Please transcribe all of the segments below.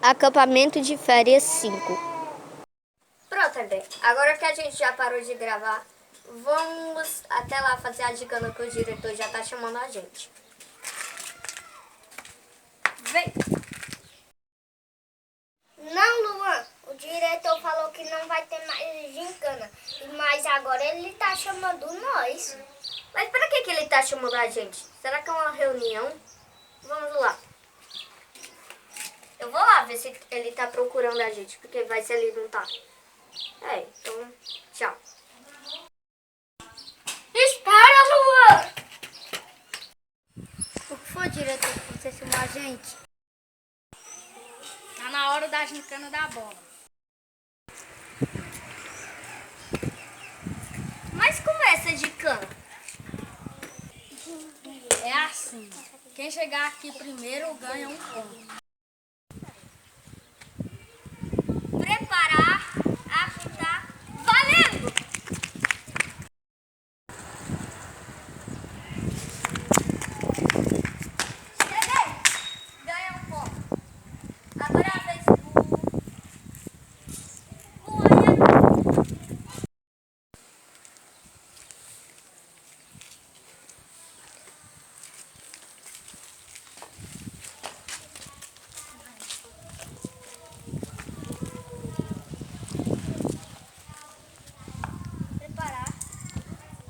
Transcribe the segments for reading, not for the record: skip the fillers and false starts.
Acampamento de férias 5. Pronto, André. Agora que a gente já parou de gravar, vamos até lá fazer a dica que o diretor já tá chamando a gente. Vem! Não, Luan, o diretor falou que não vai ter mais gincana, mas agora ele tá chamando nós. Mas pra que ele tá chamando a gente? Será que é uma reunião? Vamos lá. Eu vou lá ver se ele tá procurando a gente, porque vai ser ele não tá. Então, tchau. Espera, Luan! O que foi, diretor, que você chamou a gente? Tá na hora da gincana da bola. Mas como é essa gincana? É assim, quem chegar aqui primeiro ganha um ponto. Preparar, apontar, valendo! Cheguei! Ganha um ponto. Agora é a vez do Luan.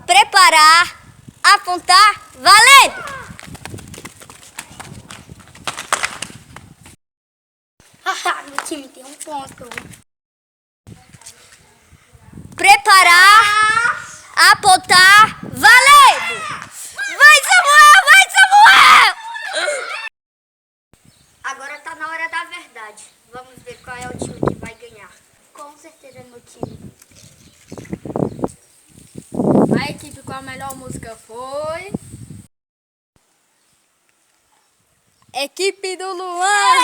Preparar, apontar, valendo! Haha, meu time tem um ponto. Preparar, apontar, valendo! Vai, Samuel! Vai, Samuel! Agora tá na hora da verdade. Vamos ver qual é o time que vai ganhar. Com certeza é meu time. A equipe com a melhor música foi... Equipe do Luan!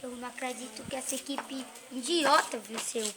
Eu não acredito que essa equipe idiota venceu.